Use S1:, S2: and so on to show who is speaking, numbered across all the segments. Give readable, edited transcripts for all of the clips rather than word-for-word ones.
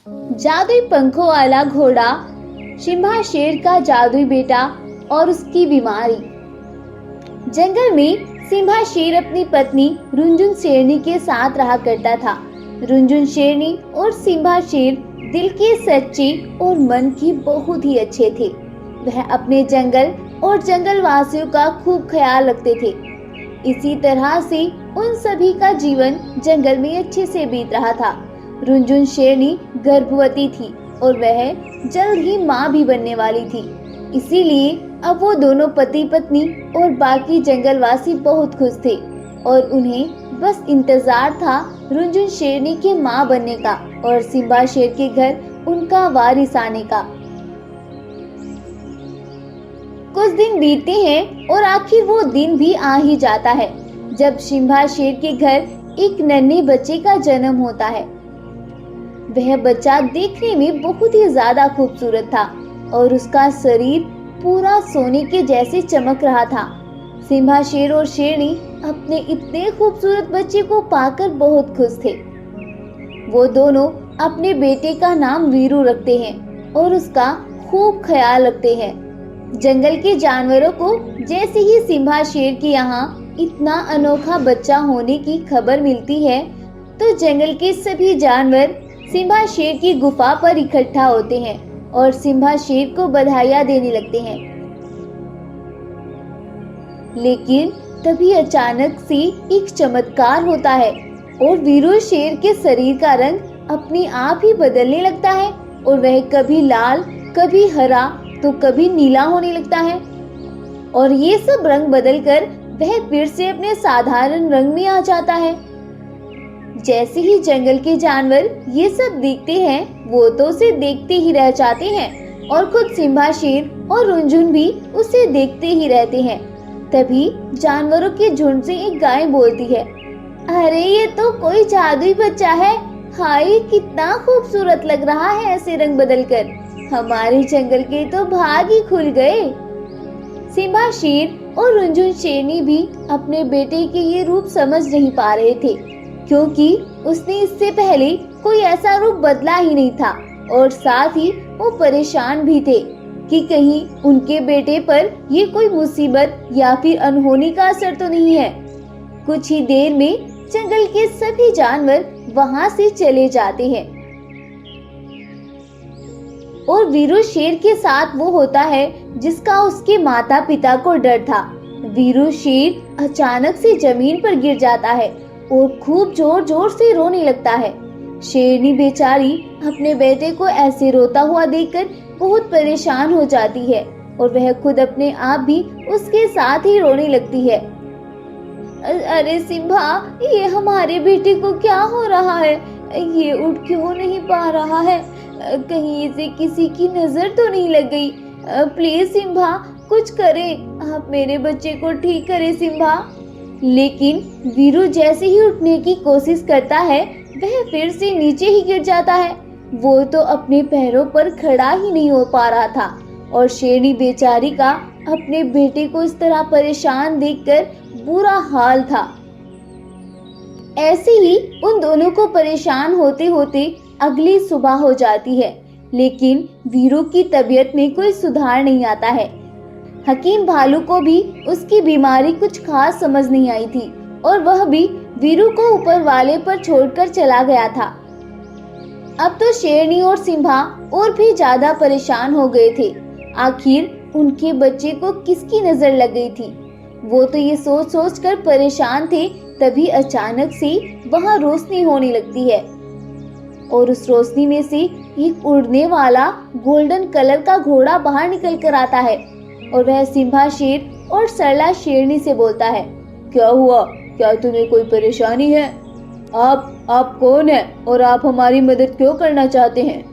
S1: जादुई पंखों वाला घोड़ा, सिम्हा शेर का जादुई बेटा और उसकी बीमारी। जंगल में सिम्हा शेर अपनी पत्नी रुनझुन शेरनी के साथ रहा करता था। रुनझुन शेरनी और सिम्हा शेर दिल के सच्चे और मन के बहुत ही अच्छे थे। वह अपने जंगल और जंगलवासियों का खूब ख्याल रखते थे। इसी तरह से उन सभी का जीवन जंगल में अच्छे से बीत रहा था। रुनझुन शेरनी गर्भवती थी और वह जल्द ही मां भी बनने वाली थी। इसीलिए अब वो दोनों पति पत्नी और बाकी जंगलवासी बहुत खुश थे और उन्हें बस इंतजार था रुनझुन शेरनी के मां बनने का और सिम्हा शेर के घर उनका वारिस आने का। कुछ दिन बीतते हैं और आखिर वो दिन भी आ ही जाता है जब सिम्हा शेर के घर एक नन्हे बच्चे का जन्म होता है। वह बच्चा देखने में बहुत ही ज्यादा खूबसूरत था और उसका शरीर पूरा सोने के जैसे चमक रहा था। सिम्हा शेर और शेरनी अपने इतने खूबसूरत बच्चे को पाकर बहुत खुश थे। वो दोनों अपने बेटे का नाम वीरू रखते हैं और उसका खूब ख्याल रखते हैं। जंगल के जानवरों को जैसे ही सिम्हा शेर के यहाँ इतना अनोखा बच्चा होने की खबर मिलती है तो जंगल के सभी जानवर सिम्हा शेर की गुफा पर इकट्ठा होते हैं और सिम्हा शेर को बधाइयां देने लगते हैं। लेकिन तभी अचानक से एक चमत्कार होता है और वीरू शेर के शरीर का रंग अपने आप ही बदलने लगता है और वह कभी लाल, कभी हरा तो कभी नीला होने लगता है और ये सब रंग बदलकर वह फिर से अपने साधारण रंग में आ जाता है। जैसे ही जंगल के जानवर ये सब देखते हैं वो तो उसे देखते ही रह जाते हैं और खुद सिम्हा शेर और रुनझुन भी उसे देखते ही रहते हैं। तभी जानवरों के झुंड से एक गाय बोलती है, अरे ये तो कोई जादुई बच्चा है, हाय कितना खूबसूरत लग रहा है ऐसे रंग बदलकर, हमारे जंगल के तो भाग ही खुल गए। सिम्हा शेर और रुनझुन शेरनी भी अपने बेटे के ये रूप समझ नहीं पा रहे थे क्योंकि उसने इससे पहले कोई ऐसा रूप बदला ही नहीं था और साथ ही वो परेशान भी थे कि कहीं उनके बेटे पर ये कोई मुसीबत या फिर अनहोनी का असर तो नहीं है। कुछ ही देर में जंगल के सभी जानवर वहां से चले जाते हैं और वीरू शेर के साथ वो होता है जिसका उसके माता पिता को डर था। वीरू शेर अचानक से जमीन पर गिर जाता है और खूब जोर जोर से रोने लगता है। शेरनी बेचारी अपने बेटे को ऐसे रोता हुआ देखकर बहुत परेशान हो जाती है और वह खुद अपने आप भी उसके साथ ही रोने लगती है। अरे सिम्हा, ये हमारे बेटे को क्या हो रहा है, ये उठ क्यों नहीं पा रहा है, कहीं इसे किसी की नजर तो नहीं लग गई, प्लीज सिम्हा कुछ करें, आप मेरे बच्चे को ठीक करें सिम्हा। लेकिन वीरू जैसे ही उठने की कोशिश करता है वह फिर से नीचे ही गिर जाता है। वो तो अपने पैरों पर खड़ा ही नहीं हो पा रहा था और शेरनी बेचारी का अपने बेटे को इस तरह परेशान देखकर बुरा हाल था। ऐसे ही उन दोनों को परेशान होते होते अगली सुबह हो जाती है लेकिन वीरू की तबीयत में कोई सुधार नहीं आता है। हकीम भालू को भी उसकी बीमारी कुछ खास समझ नहीं आई थी और वह भी वीरू को ऊपर वाले पर छोड़कर चला गया था। अब तो शेरनी और सिम्हा और भी ज्यादा परेशान हो गए थे। आखिर उनके बच्चे को किसकी नजर लग गई थी, वो तो ये सोच सोच कर परेशान थे। तभी अचानक से वहां रोशनी होने लगती है और उस रोशनी में से एक उड़ने वाला गोल्डन कलर का घोड़ा बाहर निकल कर आता है और वह सिम्हा शेर और सरला शेरनी से बोलता है, क्या हुआ, क्या तुम्हें कोई परेशानी है? आप कौन है और आप हमारी मदद क्यों करना चाहते हैं?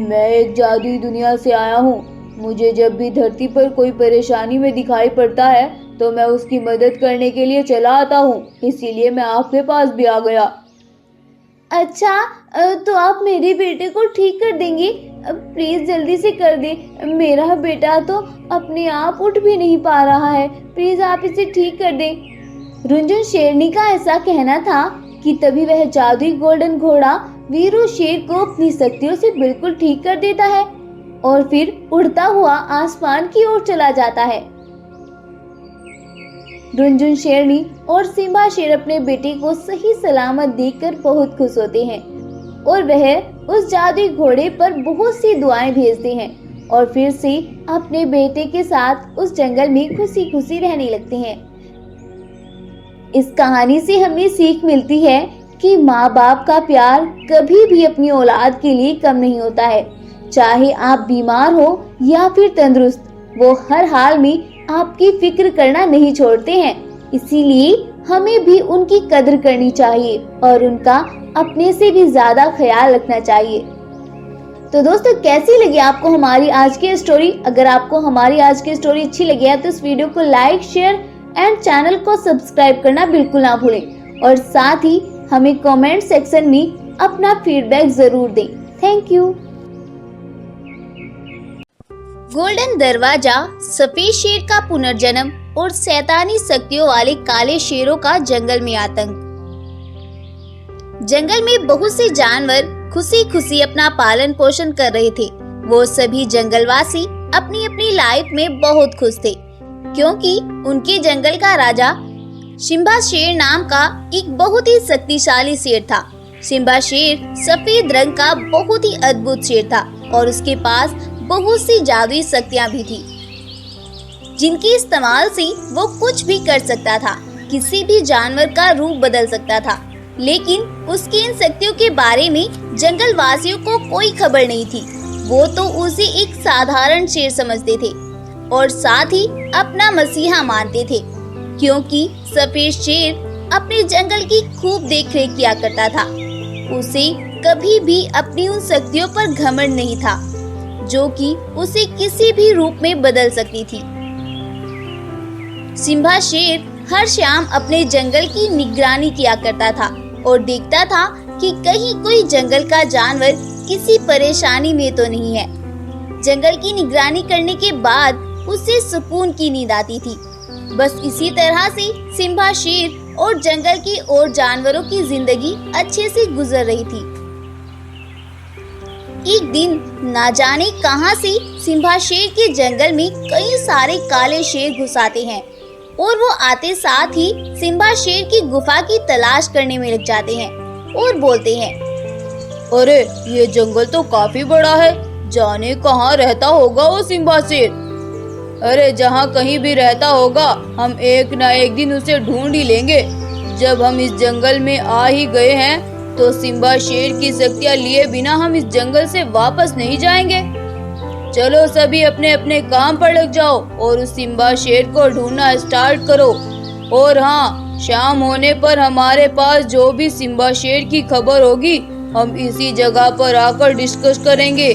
S1: मैं एक जादुई दुनिया से आया हूँ, मुझे जब भी धरती पर कोई परेशानी में दिखाई पड़ता है तो मैं उसकी मदद करने के लिए चला आता हूँ, इसीलिए मैं आपके पास भी आ गया। अच्छा, तो आप मेरे बेटे को ठीक कर देंगे? प्लीज जल्दी से कर दे, मेरा बेटा तो अपने आप उठ भी नहीं पा रहा है, प्लीज आप इसे ठीक कर दें। रुनझुन शेरनी का ऐसा कहना था कि तभी वह जादुई गोल्डन घोड़ा वीरू शेर को अपनी शक्तियों से बिल्कुल ठीक कर देता है और फिर उड़ता हुआ आसमान की ओर चला जाता है। रुनझुन शेरनी और सिम्बा शेर अपने बेटे को सही सलामत देखकर बहुत खुश होते हैं और वह उस जादुई घोड़े पर बहुत सी दुआएं भेजते हैं और फिर से अपने बेटे के साथ उस जंगल में खुशी खुशी रहने लगते हैं। इस कहानी से हमें सीख मिलती है कि माँ बाप का प्यार कभी भी अपनी औलाद के लिए कम नहीं होता है। चाहे आप बीमार हो या फिर तंदुरुस्त, वो हर हाल में आपकी फिक्र करना नहीं छोड़ते हैं। इसीलिए हमें भी उनकी कदर करनी चाहिए और उनका अपने से भी ज्यादा ख्याल रखना चाहिए। तो दोस्तों, कैसी लगी आपको हमारी आज की स्टोरी? अगर आपको हमारी आज की स्टोरी अच्छी लगी है तो इस वीडियो को लाइक, शेयर एंड चैनल को सब्सक्राइब करना बिल्कुल ना भूलें और साथ ही हमें कमेंट सेक्शन में अपना फीडबैक जरूर दें। Thank you. गोल्डन दरवाजा, सफेद शेर का पुनर्जन्म और शैतानी शक्तियों वाले काले शेरों का जंगल में आतंक। जंगल में बहुत से जानवर खुशी खुशी अपना पालन पोषण कर रहे थे। वो सभी जंगलवासी अपनी अपनी लाइफ में बहुत खुश थे क्योंकि उनके जंगल का राजा सिम्बा शेर नाम का एक बहुत ही शक्तिशाली शेर था। सिम्बा शेर सफेद रंग का बहुत ही अद्भुत शेर था और उसके पास बहुत सी जादुई शक्तियां भी थी जिनके इस्तेमाल से वो कुछ भी कर सकता था, किसी भी जानवर का रूप बदल सकता था। लेकिन उसकी इन शक्तियों के बारे में जंगल वासियों को कोई खबर नहीं थी। वो तो उसे एक साधारण शेर समझते थे और साथ ही अपना मसीहा मानते थे क्योंकि सफेद शेर अपने जंगल की खूब देखरेख किया करता था। उसे कभी भी अपनी उन शक्तियों पर घमंड नहीं था जो कि उसे किसी भी रूप में बदल सकती थी। सिम्बा शेर हर शाम अपने जंगल की निगरानी किया करता था और देखता था कि कहीं कोई जंगल का जानवर किसी परेशानी में तो नहीं है। जंगल की निगरानी करने के बाद उसे सुकून की नींद आती थी। बस इसी तरह से सिम्बा शेर और जंगल की और जानवरों की जिंदगी अच्छे से गुजर रही थी। एक दिन ना जाने कहां से सिम्बा शेर के जंगल में कई सारे काले शेर घुस आते हैं और वो आते साथ ही सिम्बा शेर की गुफा की तलाश करने में लग जाते हैं और बोलते हैं,
S2: अरे ये जंगल तो काफी बड़ा है, जाने कहाँ रहता होगा वो सिम्बा शेर। अरे जहाँ कहीं भी रहता होगा हम एक ना एक दिन उसे ढूंढ ही लेंगे। जब हम इस जंगल में आ ही गए हैं तो सिम्बा शेर की शक्तियाँ लिए बिना हम इस जंगल से वापस नहीं जाएंगे। चलो सभी अपने अपने काम पर लग जाओ और उस सिम्बा शेर को ढूंढना स्टार्ट करो। और हाँ, शाम होने पर हमारे पास जो भी सिम्बा शेर की खबर होगी हम इसी जगह पर आकर डिस्कस करेंगे।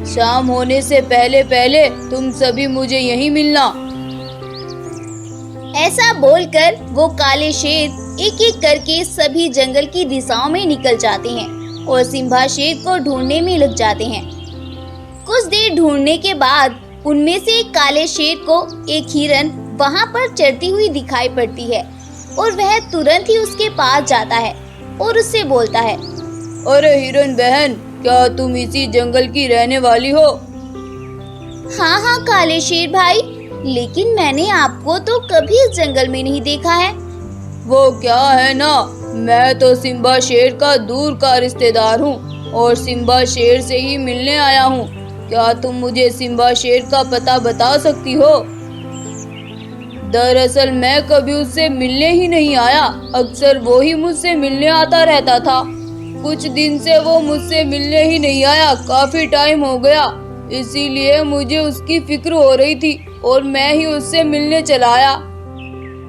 S2: शाम होने से पहले पहले तुम सभी मुझे यहीं मिलना।
S1: ऐसा बोलकर वो काले शेर एक एक करके सभी जंगल की दिशाओं में निकल जाते हैं और सिम्बा शेर को ढूंढने में लग जाते हैं। कुछ देर ढूंढने के बाद उनमें से एक काले शेर को एक हिरन वहां पर चढ़ती हुई दिखाई पड़ती है और वह तुरंत ही उसके पास जाता है और उससे बोलता है,
S2: अरे हिरन बहन, क्या तुम इसी जंगल की रहने वाली हो?
S1: हाँ हाँ काले शेर भाई, लेकिन मैंने आपको तो कभी इस जंगल में नहीं देखा है।
S2: वो क्या है ना, मैं तो सिम्बा शेर का दूर का रिश्तेदार हूँ और सिम्बा शेर से ही मिलने आया हूँ। क्या तुम मुझे सिम्बा शेर का पता बता सकती हो? दरअसल मैं कभी उससे मिलने ही नहीं आया, अक्सर वो ही मुझसे मिलने आता रहता था। कुछ दिन से वो मुझसे मिलने ही नहीं आया, काफी टाइम हो गया, इसीलिए मुझे उसकी फिक्र हो रही थी और मैं ही उससे मिलने चला आया।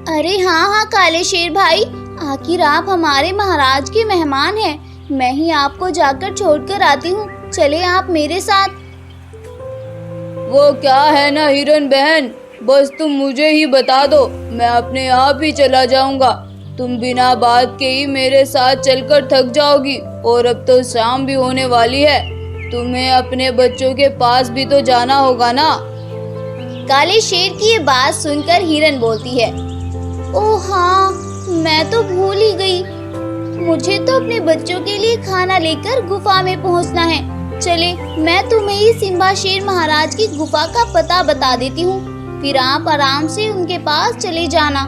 S1: अरे हाँ हाँ काले शेर भाई, आखिर आप हमारे महाराज के मेहमान हैं। मैं ही आपको जाकर छोड़कर आती हूँ, चले आप मेरे साथ।
S2: वो क्या है ना हिरन बहन, बस तुम मुझे ही बता दो, मैं अपने आप ही चला जाऊंगा। तुम बिना बात के ही मेरे साथ चलकर थक जाओगी और अब तो शाम भी होने वाली है। तुम्हें अपने बच्चों के पास भी तो जाना होगा ना।
S1: काले शेर की ये बात सुनकर हिरन बोलती है, ओह हाँ, मैं तो भूल ही गई। मुझे तो अपने बच्चों के लिए खाना लेकर गुफा में पहुंचना है। चले, मैं तुम्हें ही सिम्बा शेर महाराज की गुफा का पता बता देती हूँ, फिर आप आराम से उनके पास चले जाना।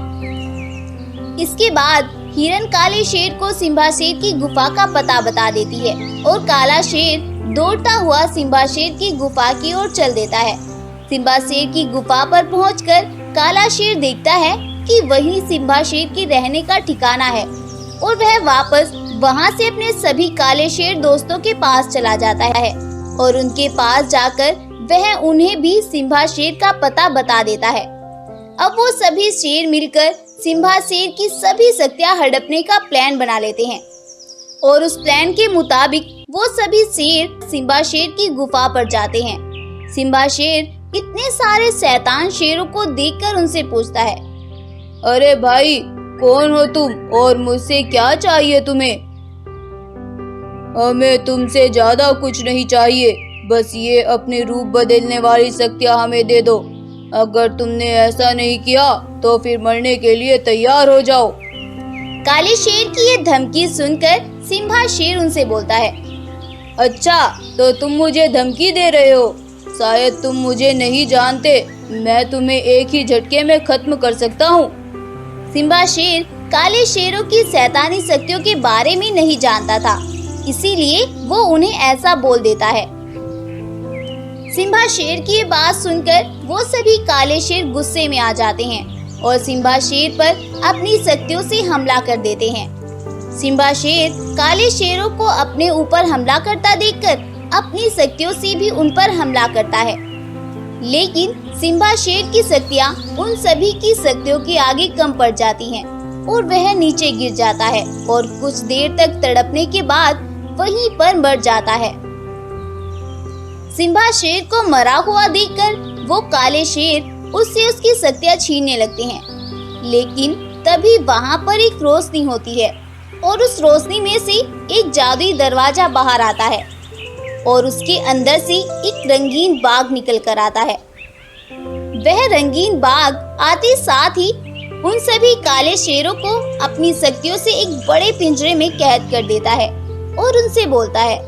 S1: इसके बाद हिरन काले शेर को सिम्बा शेर की गुफा का पता बता देती है और काला शेर दौड़ता हुआ सिम्बा शेर की गुफा की ओर चल देता है। सिम्बा शेर की गुफा पर पहुंचकर काला शेर देखता है कि वही सिम्बा शेर की रहने का ठिकाना है और वह वापस वहां से अपने सभी काले शेर दोस्तों के पास चला जाता है और उनके पास जाकर वह उन्हें भी सिम्बा शेर का पता बता देता है। अब वो सभी शेर मिलकर सिम्बा शेर की सभी शक्तियां हड़पने का प्लान बना लेते हैं और उस प्लान के मुताबिक वो सभी शेर सिम्बा शेर की गुफा पर जाते हैं। सिम्बा शेर इतने सारे शैतान शेरों को देखकर उनसे पूछता है,
S2: अरे भाई, कौन हो तुम और मुझसे क्या चाहिए तुम्हें? हमें तुमसे ज्यादा कुछ नहीं चाहिए, बस ये अपने रूप बदलने वाली शक्तियाँ हमें दे दो। अगर तुमने ऐसा नहीं किया तो फिर मरने के लिए तैयार हो जाओ।
S1: काले शेर की ये धमकी सुनकर सिम्बा शेर उनसे बोलता है,
S2: अच्छा, तो तुम मुझे धमकी दे रहे हो? शायद तुम मुझे नहीं जानते, मैं तुम्हें एक ही झटके में खत्म कर सकता हूँ।
S1: सिम्बा शेर काले शेरों की शैतानी शक्तियों के बारे में नहीं जानता था, इसीलिए वो उन्हें ऐसा बोल देता है। सिम्बा शेर की ये बात सुनकर वो सभी काले शेर गुस्से में आ जाते हैं और सिम्बा शेर पर अपनी शक्तियों से हमला कर देते हैं। सिम्बा शेर काले शेरों को अपने ऊपर हमला करता देखकर अपनी शक्तियों से भी उन पर हमला करता है, लेकिन सिम्बा शेर की शक्तियाँ उन सभी की शक्तियों के आगे कम पड़ जाती हैं और वह नीचे गिर जाता है और कुछ देर तक तड़पने के बाद वहीं पर मर जाता है। सिम्बा शेर को मरा हुआ देखकर वो काले शेर उससे उसकी शक्तियाँ छीनने लगते हैं, लेकिन तभी वहाँ पर एक रोशनी होती है और उस रोशनी में से एक जादुई दरवाजा बाहर आता है और उसके अंदर से एक रंगीन बाघ निकल कर आता है। वह रंगीन बाघ आते साथ ही उन सभी काले शेरों को अपनी शक्तियों से एक बड़े पिंजरे में कैद कर देता है और उनसे बोलता है,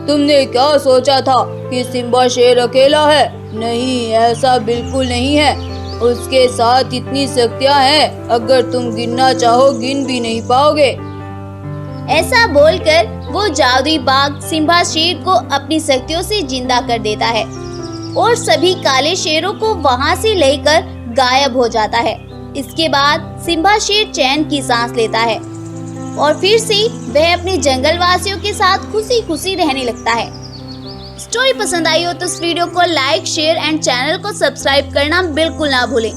S2: तुमने क्या सोचा था कि सिम्बा शेर अकेला है? नहीं, ऐसा बिल्कुल नहीं है। उसके साथ इतनी शक्तियाँ हैं, अगर तुम गिनना चाहो गिन भी नहीं पाओगे।
S1: ऐसा बोलकर वो जादुई बाघ सिम्बा शेर को अपनी शक्तियों से जिंदा कर देता है और सभी काले शेरों को वहां से लेकर गायब हो जाता है। इसके बाद सिम्बा शेर चैन की सांस लेता है और फिर से वह अपने जंगल वासियों के साथ खुशी खुशी रहने लगता है। स्टोरी पसंद आई हो तो इस वीडियो को लाइक, शेयर एंड चैनल को सब्सक्राइब करना बिल्कुल ना भूलें।